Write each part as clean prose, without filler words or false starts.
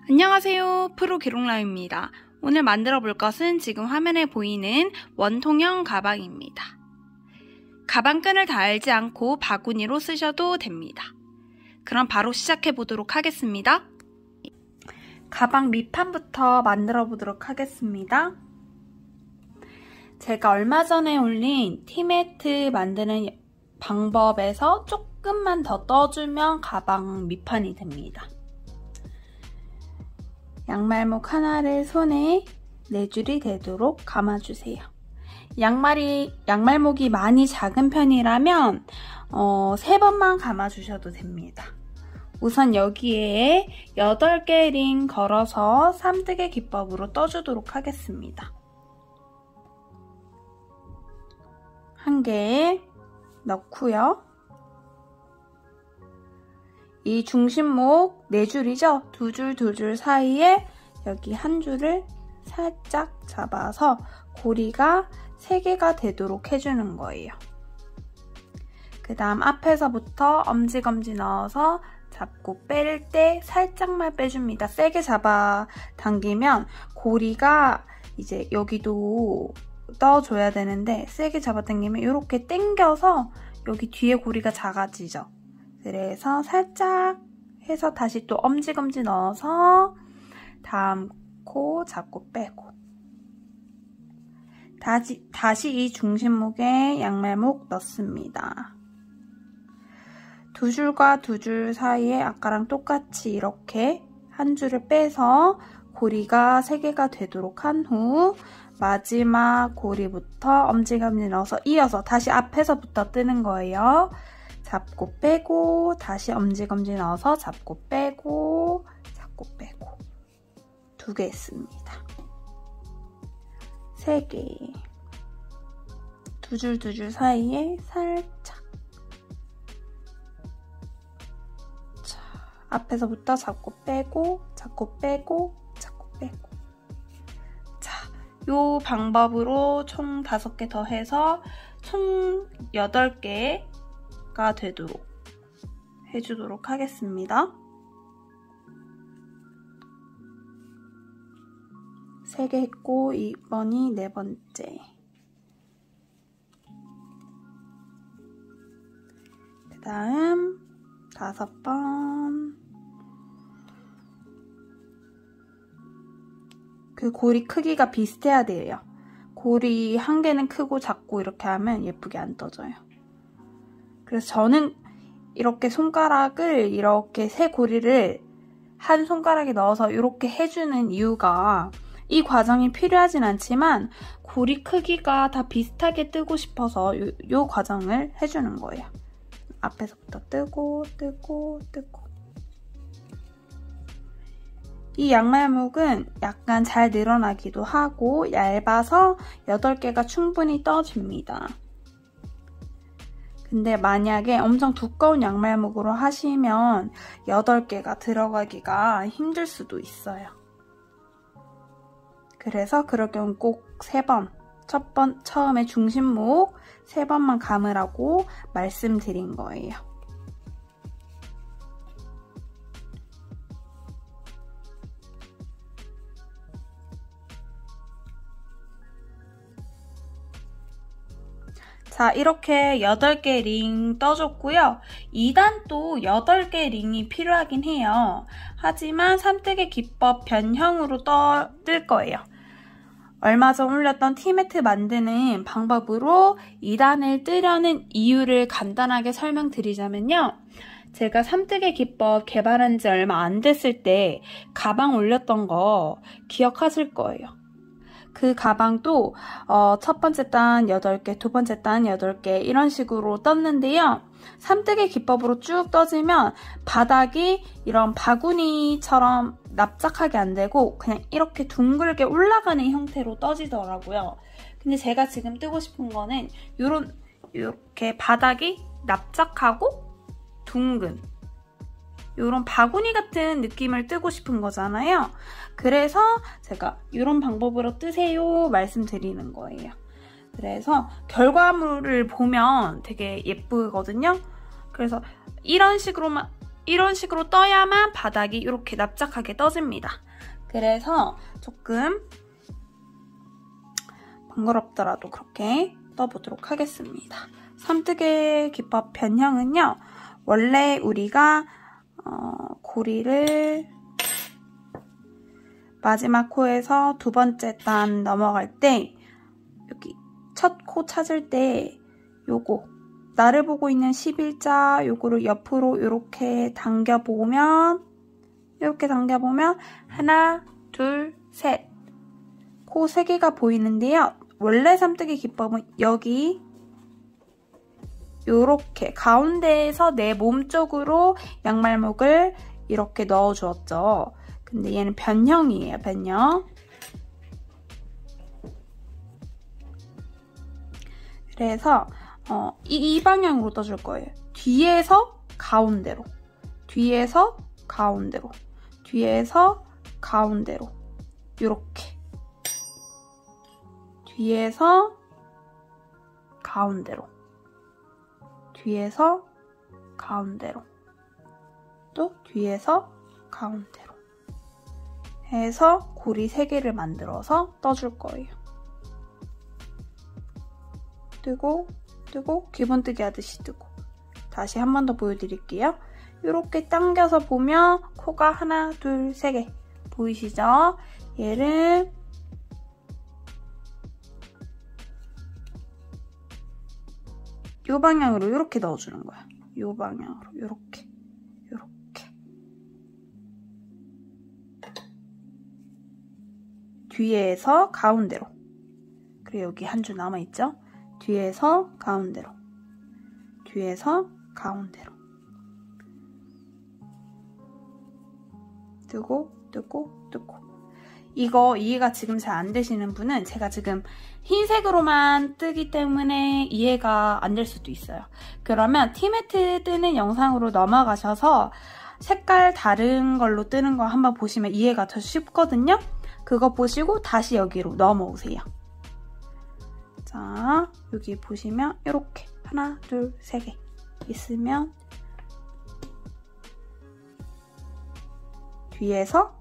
안녕하세요, 프로기록라입니다. 오늘 만들어 볼 것은 지금 화면에 보이는 원통형 가방입니다. 가방끈을 달지 않고 바구니로 쓰셔도 됩니다. 그럼 바로 시작해 보도록 하겠습니다. 가방 밑판부터 만들어 보도록 하겠습니다. 제가 얼마 전에 올린 티매트 만드는 방법에서 조금만 더 떠주면 가방 밑판이 됩니다. 양말목 하나를 손에 4줄이 되도록 감아주세요. 양말목이 많이 작은 편이라면 3번만 감아주셔도 됩니다. 우선 여기에 8개 링 걸어서 삼뜨개 기법으로 떠주도록 하겠습니다. 1개 넣고요. 이 중심목 4줄이죠? 2줄 2줄 사이에 여기 한 줄을 살짝 잡아서 고리가 3개가 되도록 해주는 거예요. 그 다음 앞에서부터 엄지검지 넣어서 잡고 뺄 때 살짝만 빼줍니다. 세게 잡아 당기면 고리가 이제 여기도 떠줘야 되는데 세게 잡아 당기면 이렇게 당겨서 여기 뒤에 고리가 작아지죠. 그래서 살짝 해서 다시 또 엄지검지 넣어서 담고 잡고 빼고 다시 이 중심목에 양말목 넣습니다. 2줄과 2줄 사이에 아까랑 똑같이 이렇게 한 줄을 빼서 고리가 3개가 되도록 한 후 마지막 고리부터 엄지검지 넣어서 이어서 다시 앞에서부터 뜨는 거예요. 잡고 빼고 다시 엄지검지 넣어서 잡고 빼고 잡고 빼고 2개 했습니다. 3개 2줄 2줄 사이에 살짝 자, 앞에서부터 잡고 빼고 잡고 빼고 잡고 빼고 자, 요 방법으로 총 5개 더 해서 총 8개가 되도록 해주도록 하겠습니다. 3개 했고 이번이 4번째. 그 다음 5번. 그 고리 크기가 비슷해야 돼요. 고리 한 개는 크고 작고 이렇게 하면 예쁘게 안 떠져요. 그래서 저는 이렇게 손가락을 이렇게 세 고리를 한 손가락에 넣어서 이렇게 해주는 이유가 이 과정이 필요하진 않지만 고리 크기가 다 비슷하게 뜨고 싶어서 요 과정을 해주는 거예요. 앞에서부터 뜨고 뜨고 뜨고 이 양말목은 약간 잘 늘어나기도 하고 얇아서 8개가 충분히 떠집니다. 근데 만약에 엄청 두꺼운 양말목으로 하시면 8개가 들어가기가 힘들 수도 있어요. 그래서 그럴 경우 꼭 3번, 처음에 중심목 3번만 감으라고 말씀드린 거예요. 자, 이렇게 8개 링 떠줬고요. 2단도 8개 링이 필요하긴 해요. 하지만 삼뜨개 기법 변형으로 뜰 거예요. 얼마 전 올렸던 티매트 만드는 방법으로 2단을 뜨려는 이유를 간단하게 설명드리자면요. 제가 삼뜨개 기법 개발한 지 얼마 안 됐을 때 가방 올렸던 거 기억하실 거예요. 그 가방도 첫 번째 단 8개, 두 번째 단 8개 이런 식으로 떴는데요. 삼뜨개 기법으로 쭉 떠지면 바닥이 이런 바구니처럼 납작하게 안 되고 그냥 이렇게 둥글게 올라가는 형태로 떠지더라고요. 근데 제가 지금 뜨고 싶은 거는 이렇게 바닥이 납작하고 둥근 이런 바구니 같은 느낌을 뜨고 싶은 거잖아요. 그래서 제가 이런 방법으로 뜨세요 말씀드리는 거예요. 그래서 결과물을 보면 되게 예쁘거든요. 그래서 이런 식으로만 이런 식으로 떠야만 바닥이 이렇게 납작하게 떠집니다. 그래서 조금 번거롭더라도 그렇게 떠보도록 하겠습니다. 삼뜨개 기법 변형은요, 원래 우리가 고리를 마지막 코에서 두 번째 단 넘어갈 때 여기 첫 코 찾을 때 요거 나를 보고 있는 11자 요거를 옆으로 이렇게 당겨보면 하나, 둘, 셋 코 3개가 보이는데요. 원래 삼뜨기 기법은 여기 요렇게 가운데에서 내 몸 쪽으로 양말목을 이렇게 넣어주었죠. 근데 얘는 변형이에요, 변형. 그래서 이 방향으로 떠줄 거예요. 뒤에서 가운데로, 뒤에서 가운데로, 뒤에서 가운데로, 요렇게. 뒤에서 가운데로, 뒤에서 가운데로, 또 뒤에서 가운데로 해서 고리 3개를 만들어서 떠줄 거예요. 뜨고 뜨고 기본뜨기 하듯이 뜨고. 다시 한 번 더 보여드릴게요. 이렇게 당겨서 보면 코가 하나, 둘, 3개 보이시죠? 얘를 이 방향으로 이렇게 넣어주는 거야. 이 방향으로 이렇게 뒤에서 가운데로. 그리고 여기 한 줄 남아있죠? 뒤에서 가운데로, 뒤에서 가운데로. 뜨고 뜨고 뜨고. 이거 이해가 지금 잘 안 되시는 분은 제가 지금 흰색으로만 뜨기 때문에 이해가 안 될 수도 있어요. 그러면 티매트 뜨는 영상으로 넘어가셔서 색깔 다른 걸로 뜨는 거 한번 보시면 이해가 더 쉽거든요. 그거 보시고 다시 여기로 넘어오세요. 자, 여기 보시면 이렇게 하나, 둘, 3개 있으면 뒤에서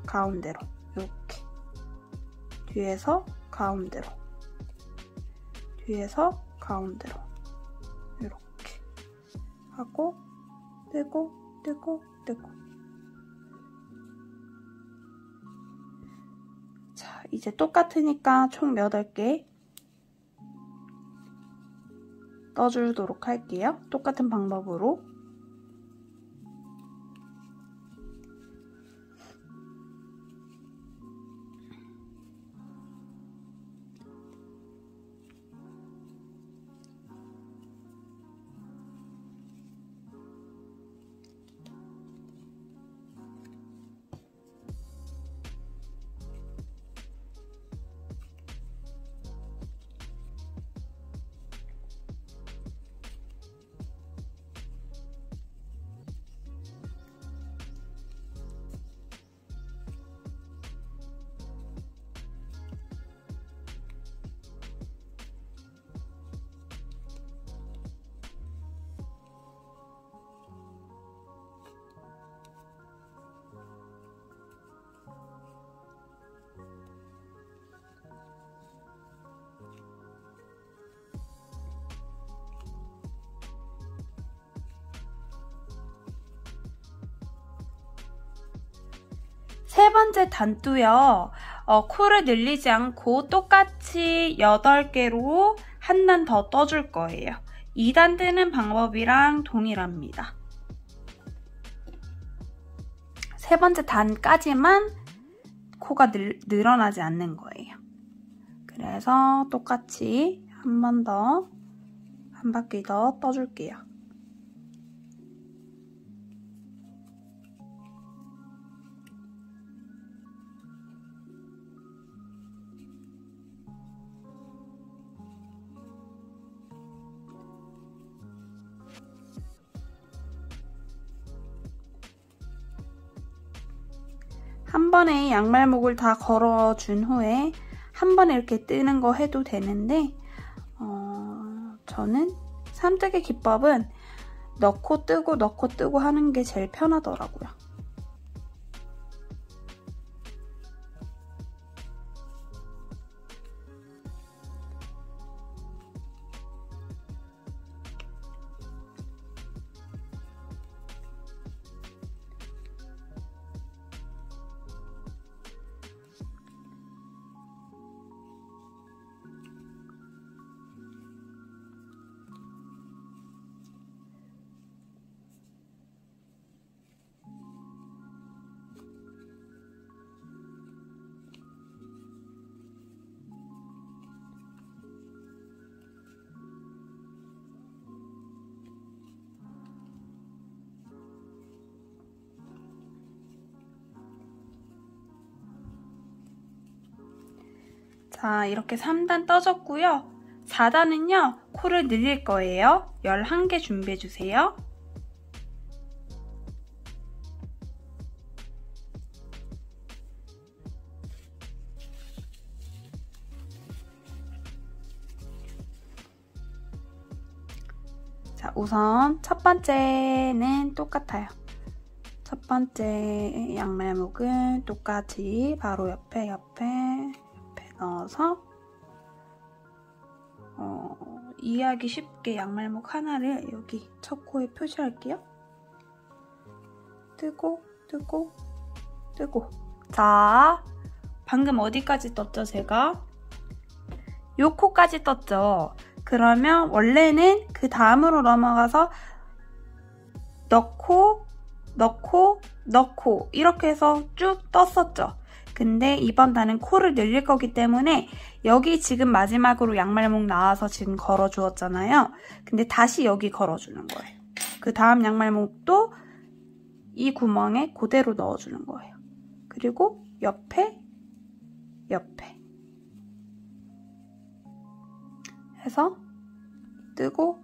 가운데로 이렇게, 뒤에서 가운데로, 뒤에서 가운데로 이렇게 하고 뜨고 뜨고 뜨고. 자, 이제 똑같으니까 총 8개 떠주도록 할게요. 똑같은 방법으로. 세 번째 단도요. 코를 늘리지 않고 똑같이 8개로 한 단 더 떠줄 거예요. 2단 뜨는 방법이랑 동일합니다. 세 번째 단까지만 코가 늘어나지 않는 거예요. 그래서 똑같이 한 번 더, 한 바퀴 더 떠줄게요. 한 번에 양말목을 다 걸어준 후에 한 번에 이렇게 뜨는 거 해도 되는데 저는 삼뜨기 기법은 넣고 뜨고 하는 게 제일 편하더라고요. 자, 이렇게 3단 떠졌고요. 4단은요, 코를 늘릴 거예요. 11개 준비해주세요. 자, 우선 첫 번째는 똑같아요. 첫 번째 양말목은 똑같이 바로 옆에 넣어서 이해하기 쉽게 양말목 하나를 여기 첫 코에 표시할게요. 뜨고. 자, 방금 어디까지 떴죠, 제가? 요 코까지 떴죠. 그러면 원래는 그 다음으로 넘어가서 넣고 이렇게 해서 쭉 떴었죠. 근데 이번 단은 코를 늘릴 거기 때문에 여기 지금 마지막으로 양말목 나와서 지금 걸어 주었잖아요. 근데 다시 여기 걸어주는 거예요. 그 다음 양말목도 이 구멍에 그대로 넣어주는 거예요. 그리고 옆에 해서 뜨고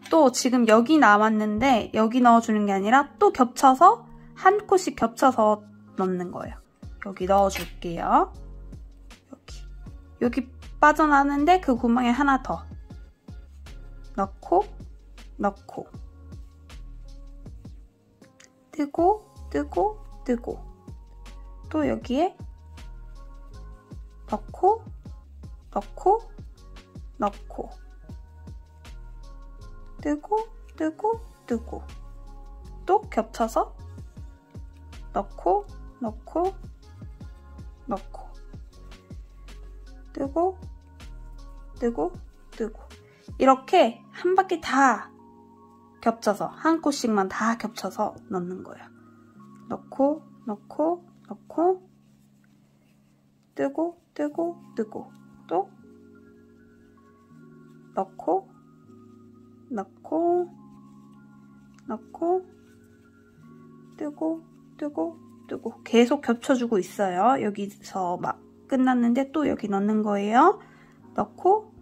또 지금 여기 나왔는데 여기 넣어주는 게 아니라 또 겹쳐서 한 코씩 겹쳐서 넣는 거예요. 여기 넣어줄게요. 여기 빠져나왔는데 그 구멍에 하나 더 넣고 뜨고 또 여기에 넣고 뜨고 또 겹쳐서 넣고 뜨고 이렇게 한 바퀴 다 겹쳐서 한 코씩만 다 겹쳐서 넣는 거예요. 넣고 뜨고 또 넣고 뜨고 계속 겹쳐주고 있어요. 여기서 막 끝났는데 또 여기 넣는 거예요. 넣고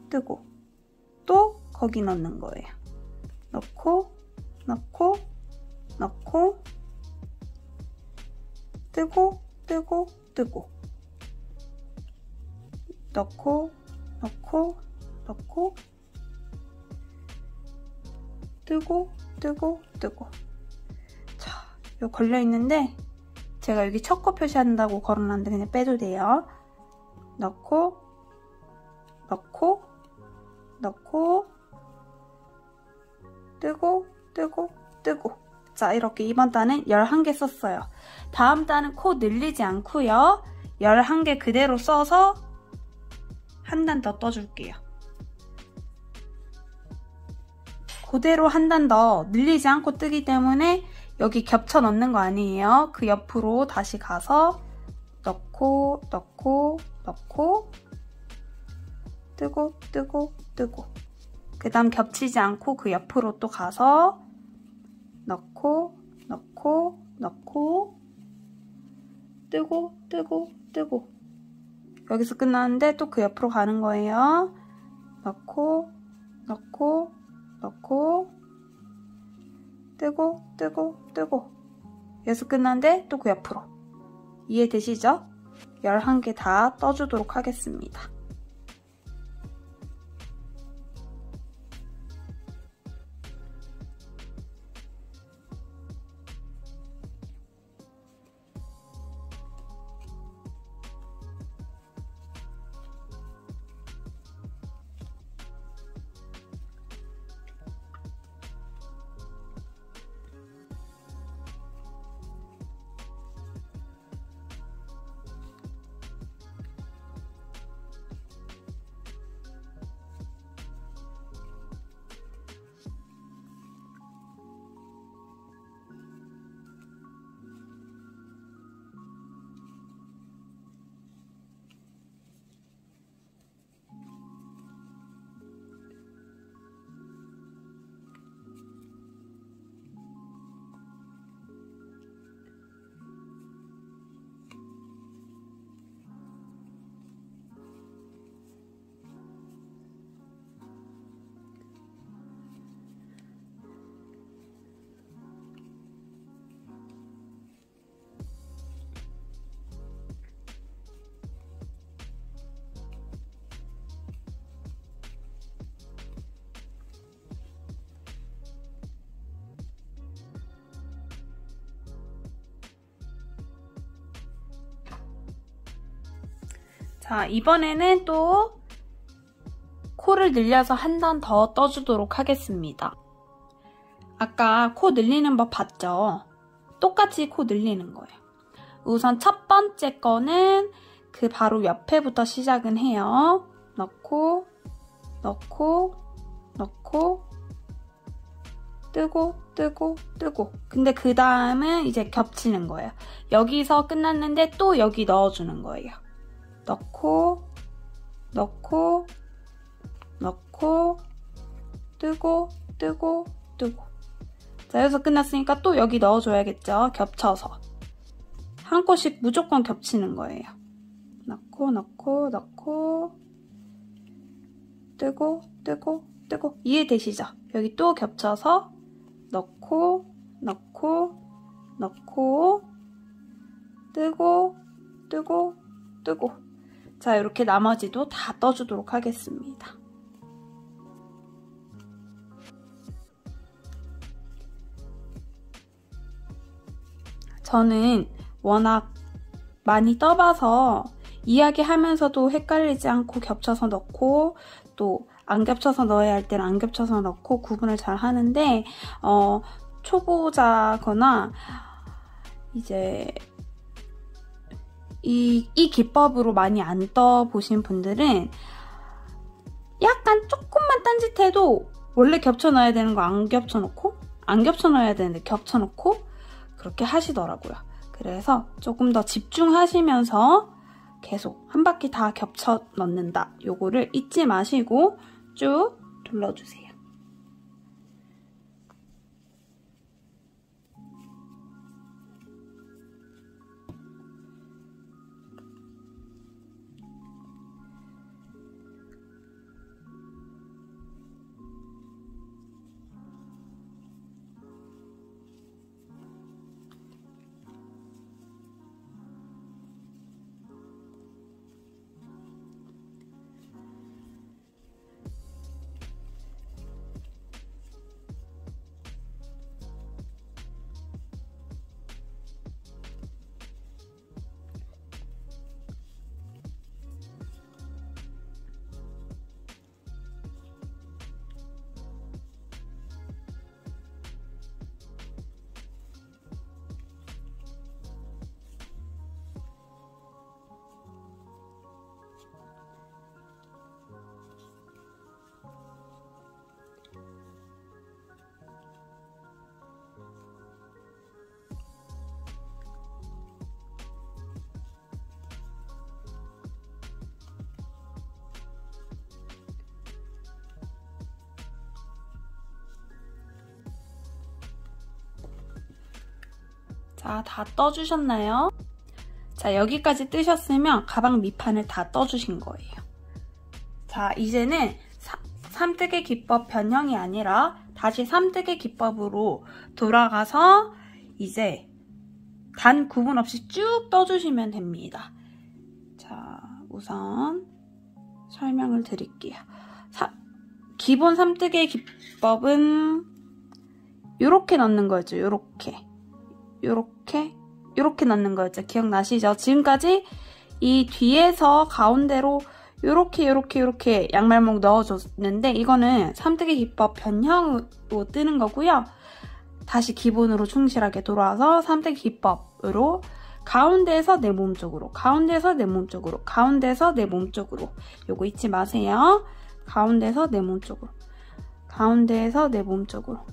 뜨고 또 거기 넣는 거예요. 넣고 뜨고 넣고 뜨고 자, 요 걸려있는데 제가 여기 첫 코 표시한다고 걸어놨는데 그냥 빼도 돼요. 넣고 뜨고 자, 이렇게 이번 단은 11개 썼어요. 다음 단은 코 늘리지 않고요. 11개 그대로 써서 한 단 더 떠줄게요. 그대로 한 단 더 늘리지 않고 뜨기 때문에 여기 겹쳐 넣는 거 아니에요. 그 옆으로 다시 가서 넣고 뜨고 그 다음 겹치지 않고 그 옆으로 또 가서 넣고 뜨고 여기서 끝나는데 또 그 옆으로 가는 거예요. 넣고 뜨고 여기서 끝나는데 또 그 옆으로. 이해되시죠? 11개 다 떠주도록 하겠습니다. 자, 이번에는 또 코를 늘려서 한 단 더 떠주도록 하겠습니다. 아까 코 늘리는 법 봤죠? 똑같이 코 늘리는 거예요. 우선 첫 번째 거는 그 바로 옆에부터 시작은 해요. 넣고, 넣고, 넣고, 뜨고, 뜨고, 뜨고. 근데 그 다음은 이제 겹치는 거예요. 여기서 끝났는데 또 여기 넣어주는 거예요. 넣고, 넣고, 넣고, 뜨고, 뜨고, 뜨고. 자, 여기서 끝났으니까 또 여기 넣어줘야겠죠? 겹쳐서. 한 코씩 무조건 겹치는 거예요. 넣고, 넣고, 넣고, 뜨고, 뜨고, 뜨고. 이해되시죠? 여기 또 겹쳐서 넣고, 넣고, 넣고, 뜨고, 뜨고, 뜨고. 자, 이렇게 나머지도 다 떠주도록 하겠습니다. 저는 워낙 많이 떠봐서 이야기하면서도 헷갈리지 않고 겹쳐서 넣고 또 안 겹쳐서 넣어야 할 때는 안 겹쳐서 넣고 구분을 잘 하는데 초보자거나 이제 이 기법으로 많이 안 떠보신 분들은 약간 조금만 딴짓해도 원래 겹쳐 넣어야 되는 거 안 겹쳐 놓고 안 겹쳐 넣어야 되는데 겹쳐 놓고 그렇게 하시더라고요. 그래서 조금 더 집중하시면서 계속 한 바퀴 다 겹쳐 넣는다. 요거를 잊지 마시고 쭉 둘러주세요. 자, 다 떠주셨나요? 자, 여기까지 뜨셨으면 가방 밑판을 다 떠주신 거예요. 자, 이제는 삼뜨개 기법 변형이 아니라 다시 삼뜨개 기법으로 돌아가서 이제 단 구분 없이 쭉 떠주시면 됩니다. 자, 우선 설명을 드릴게요. 기본 삼뜨개 기법은 요렇게 넣는 거죠. 요렇게 넣는 거였죠. 기억나시죠? 지금까지 이 뒤에서 가운데로 요렇게 양말목 넣어줬는데 이거는 삼뜨개 기법 변형으로 뜨는 거고요. 다시 기본으로 충실하게 돌아와서 삼뜨개 기법으로 가운데에서 내 몸 쪽으로, 가운데에서 내 몸 쪽으로, 가운데에서 내 몸 쪽으로. 요거 잊지 마세요. 가운데에서 내 몸 쪽으로, 가운데에서 내 몸 쪽으로,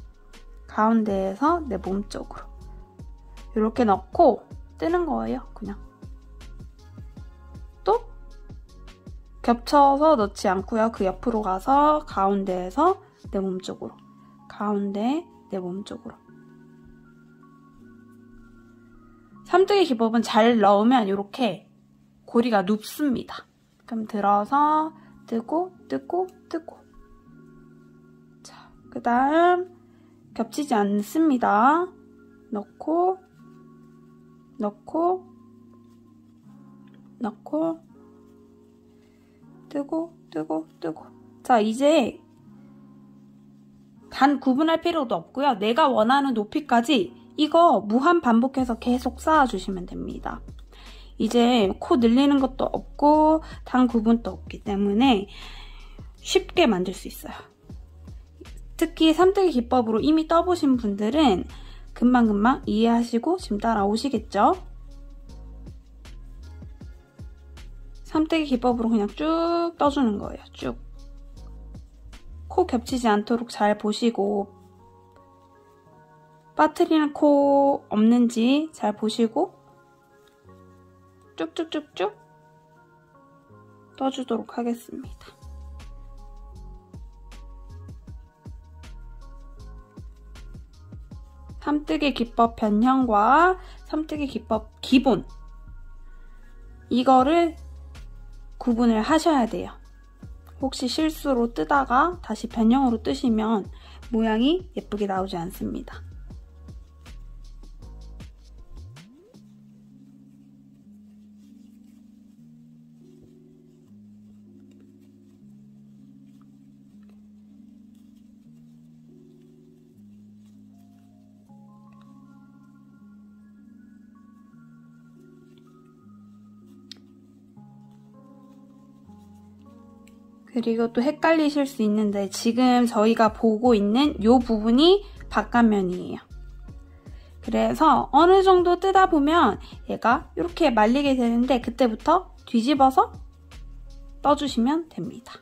가운데에서 내 몸 쪽으로. 이렇게 넣고 뜨는 거예요. 그냥. 또 겹쳐서 넣지 않고요. 그 옆으로 가서 가운데에서 내 몸 쪽으로, 가운데 내 몸 쪽으로. 삼뜨개 기법은 잘 넣으면 이렇게 고리가 눕습니다. 그럼 들어서 뜨고 뜨고 뜨고. 자, 그 다음 겹치지 않습니다. 넣고 넣고 넣고 뜨고 뜨고 뜨고. 자, 이제 단 구분할 필요도 없고요. 내가 원하는 높이까지 이거 무한 반복해서 계속 쌓아주시면 됩니다. 이제 코 늘리는 것도 없고 단 구분도 없기 때문에 쉽게 만들 수 있어요. 특히 삼뜨개 기법으로 이미 떠보신 분들은 금방금방 이해하시고 지금 따라오시겠죠? 삼뜨개 기법으로 그냥 쭉 떠주는 거예요. 쭉. 코 겹치지 않도록 잘 보시고 빠뜨리는 코 없는지 잘 보시고 쭉쭉쭉쭉 떠주도록 하겠습니다. 삼뜨개 기법 변형과 삼뜨개 기법 기본 이거를 구분을 하셔야 돼요. 혹시 실수로 뜨다가 다시 변형으로 뜨시면 모양이 예쁘게 나오지 않습니다. 그리고 또 헷갈리실 수 있는데 지금 저희가 보고 있는 이 부분이 바깥면이에요. 그래서 어느 정도 뜨다 보면 얘가 이렇게 말리게 되는데 그때부터 뒤집어서 떠주시면 됩니다.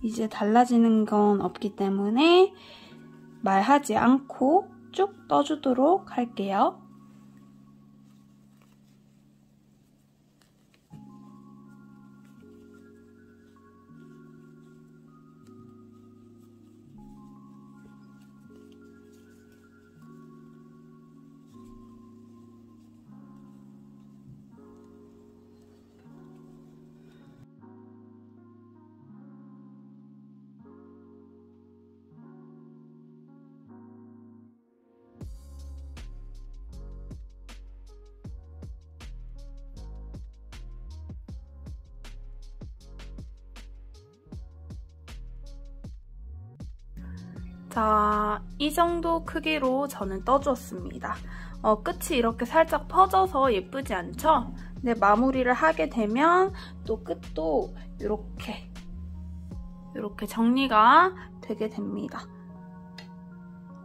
이제 달라지는 건 없기 때문에 말하지 않고 쭉 떠주도록 할게요. 자, 이 정도 크기로 저는 떠주었습니다. 끝이 이렇게 살짝 퍼져서 예쁘지 않죠? 근데 마무리를 하게 되면 또 끝도 이렇게 정리가 되게 됩니다.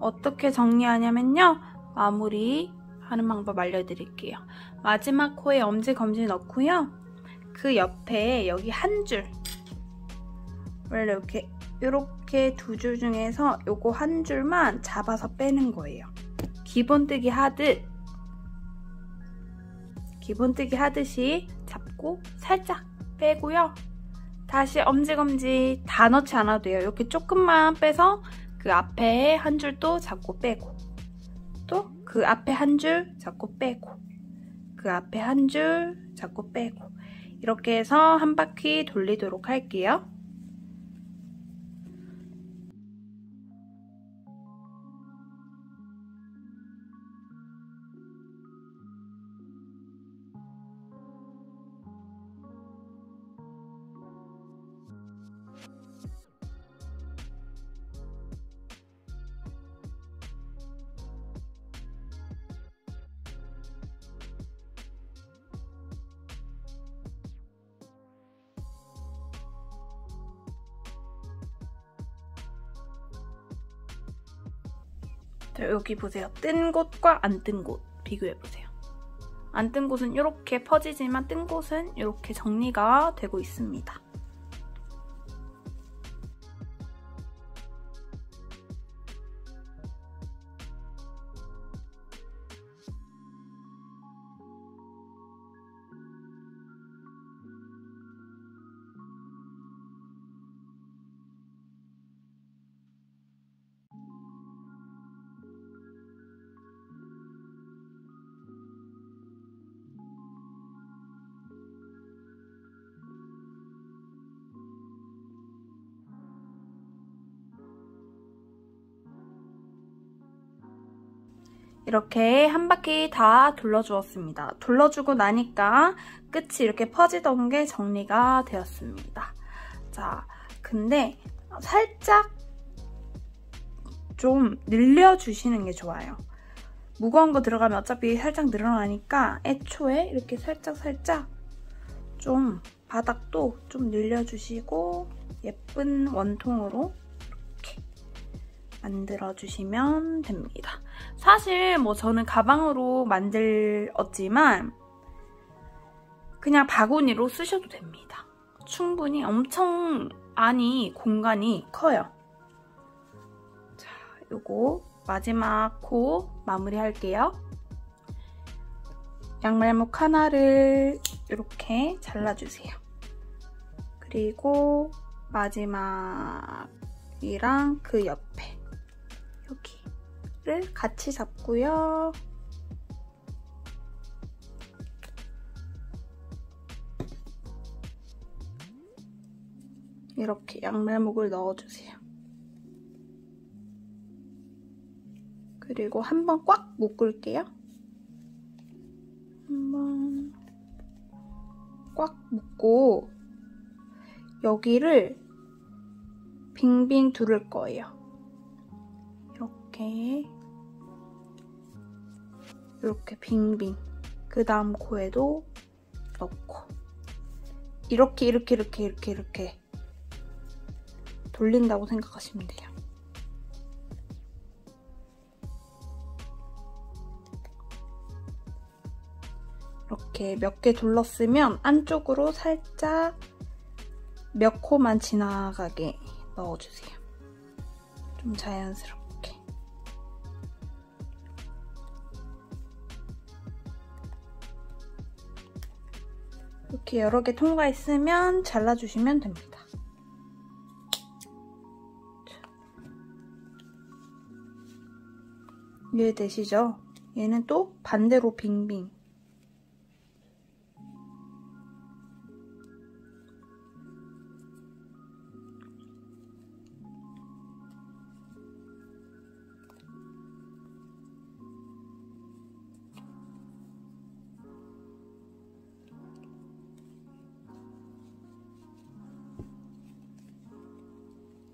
어떻게 정리하냐면요. 마무리 하는 방법 알려드릴게요. 마지막 코에 엄지검지 넣고요. 그 옆에 여기 한 줄, 원래 이렇게 두 줄 중에서 요거 한 줄만 잡아서 빼는 거예요. 기본뜨기 하듯이 잡고 살짝 빼고요. 다시 엄지검지 다 넣지 않아도 돼요. 이렇게 조금만 빼서 그 앞에 한 줄 또 잡고 빼고, 또 그 앞에 한 줄 잡고 빼고, 그 앞에 한 줄 잡고 빼고, 이렇게 해서 한 바퀴 돌리도록 할게요. 자, 여기 보세요. 뜬 곳과 안 뜬 곳 비교해보세요. 안 뜬 곳은 이렇게 퍼지지만 뜬 곳은 이렇게 정리가 되고 있습니다. 이렇게 한 바퀴 다 둘러주었습니다. 둘러주고 나니까 끝이 이렇게 퍼지던 게 정리가 되었습니다. 자, 근데 살짝 좀 늘려주시는 게 좋아요. 무거운 거 들어가면 어차피 살짝 늘어나니까 애초에 이렇게 살짝 좀 바닥도 좀 늘려주시고 예쁜 원통으로 이렇게 만들어주시면 됩니다. 사실 뭐 저는 가방으로 만들었지만 그냥 바구니로 쓰셔도 됩니다. 충분히 엄청 안이 공간이 커요. 자, 요거 마지막 코 마무리 할게요. 양말목 하나를 이렇게 잘라주세요. 그리고 마지막이랑 그 옆에 여기를 같이 잡고요. 이렇게 양말목을 넣어주세요. 그리고 한번 꽉 묶을게요. 한번 꽉 묶고 여기를 빙빙 두를 거예요. 이렇게 빙빙. 그 다음 코에도 넣고 이렇게 돌린다고 생각하시면 돼요. 이렇게 몇 개 둘렀으면 안쪽으로 살짝 몇 코만 지나가게 넣어주세요. 좀 자연스럽게. 이렇게 여러 개 통과했으면 잘라주시면 됩니다. 이해되시죠? 얘는 또 반대로 빙빙.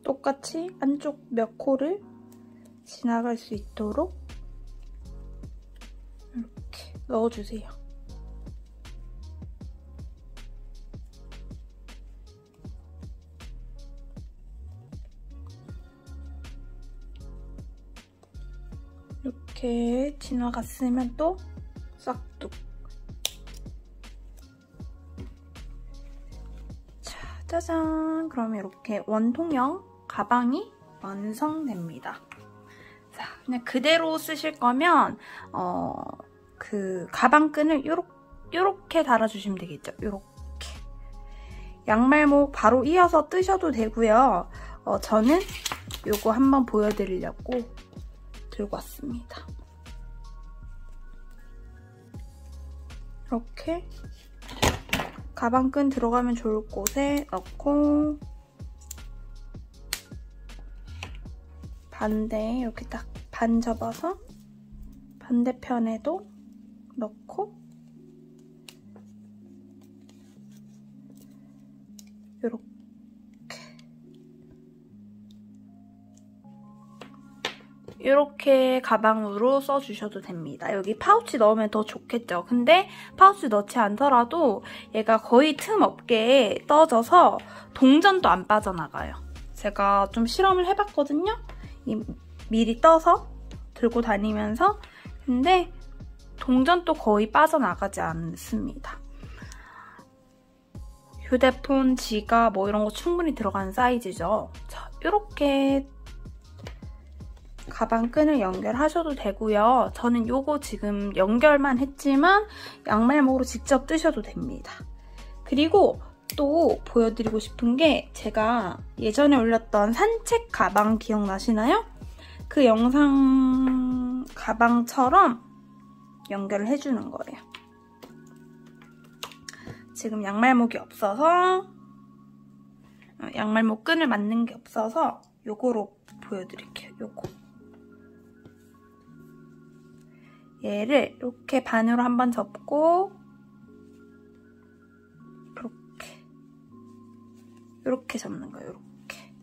똑같이 안쪽 몇 코를 지나갈 수 있도록 이렇게 넣어주세요. 이렇게 지나갔으면 또 싹둑. 자, 짜잔! 그러면 이렇게 원통형 가방이 완성됩니다. 자, 그냥 그대로 쓰실 거면 그 가방끈을 요렇게 달아주시면 되겠죠. 요렇게. 양말목 바로 이어서 뜨셔도 되고요. 저는 요거 한번 보여드리려고 들고 왔습니다. 이렇게 가방끈 들어가면 좋을 곳에 넣고 반대에 이렇게 딱 반 접어서 반대편에도 넣고 이렇게 가방으로 써주셔도 됩니다. 여기 파우치 넣으면 더 좋겠죠. 근데 파우치 넣지 않더라도 얘가 거의 틈 없게 떠져서 동전도 안 빠져나가요. 제가 좀 실험을 해봤거든요. 미리 떠서 들고 다니면서. 근데 동전도 거의 빠져나가지 않습니다. 휴대폰, 지갑 뭐 이런 거 충분히 들어가는 사이즈죠. 자, 이렇게 가방끈을 연결하셔도 되고요. 저는 요거 지금 연결만 했지만 양말목으로 직접 뜨셔도 됩니다. 그리고 또 보여드리고 싶은 게 제가 예전에 올렸던 산책 가방 기억나시나요? 그 영상 가방처럼 연결을 해주는 거예요. 지금 양말목이 없어서 양말목 끈을 맞는 게 없어서 요거로 보여드릴게요. 요거. 얘를 이렇게 반으로 한번 접고 이렇게 접는 거예요. 이렇게.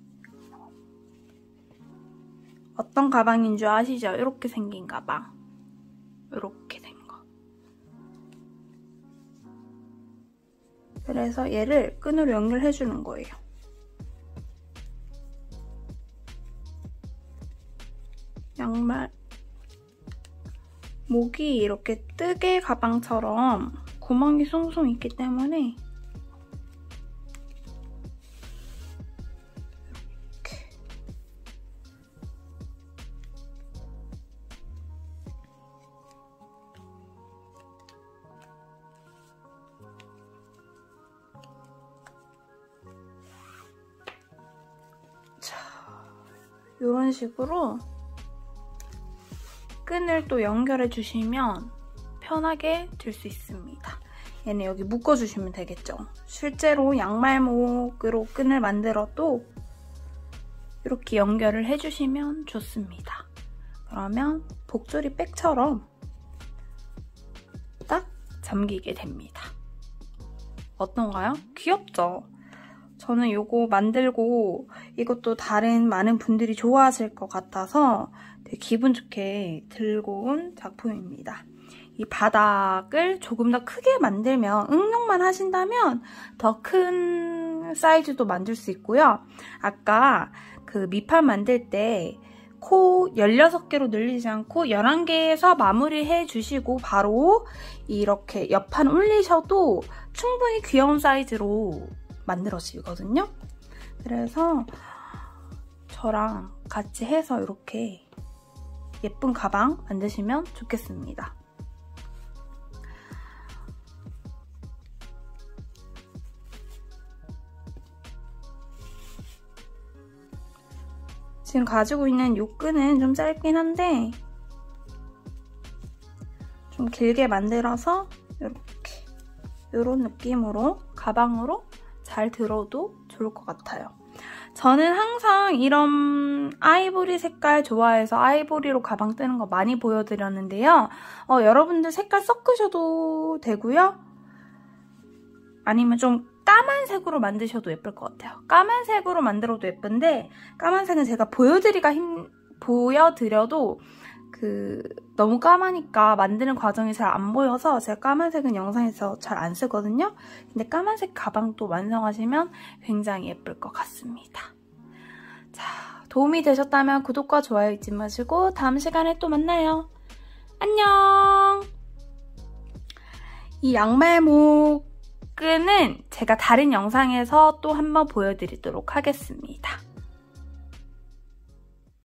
어떤 가방인 줄 아시죠? 이렇게 생긴 가방. 이렇게 된 거. 그래서 얘를 끈으로 연결해 주는 거예요. 양말 목이 이렇게 뜨개 가방처럼 구멍이 숭숭 있기 때문에 이렇게 자, 이런 식으로 끈을 또 연결해 주시면 편하게 들 수 있습니다. 얘는 여기 묶어주시면 되겠죠. 실제로 양말목으로 끈을 만들어도 이렇게 연결을 해주시면 좋습니다. 그러면 복조리 백처럼 딱 잠기게 됩니다. 어떤가요? 귀엽죠? 저는 이거 만들고 이것도 다른 많은 분들이 좋아하실 것 같아서 되게 기분 좋게 들고 온 작품입니다. 이 바닥을 조금 더 크게 만들면 응용만 하신다면 더 큰 사이즈도 만들 수 있고요. 아까 그 밑판 만들 때 코 16개로 늘리지 않고 11개에서 마무리해 주시고 바로 이렇게 옆판 올리셔도 충분히 귀여운 사이즈로 만들어지거든요. 그래서 저랑 같이 해서 이렇게 예쁜 가방 만드시면 좋겠습니다. 지금 가지고 있는 이 끈은 좀 짧긴 한데 좀 길게 만들어서 이렇게 이런 느낌으로 가방으로 잘 들어도 좋을 것 같아요. 저는 항상 이런 아이보리 색깔 좋아해서 아이보리로 가방 뜨는 거 많이 보여드렸는데요. 여러분들 색깔 섞으셔도 되고요. 아니면 좀 까만색으로 만드셔도 예쁠 것 같아요. 까만색으로 만들어도 예쁜데 까만색은 제가 보여드려도 너무 까마니까 만드는 과정이 잘 안 보여서 제가 까만색은 영상에서 잘 안 쓰거든요. 근데 까만색 가방도 완성하시면 굉장히 예쁠 것 같습니다. 자, 도움이 되셨다면 구독과 좋아요 잊지 마시고 다음 시간에 또 만나요. 안녕! 이 양말목 끈은 제가 다른 영상에서 또 한번 보여드리도록 하겠습니다.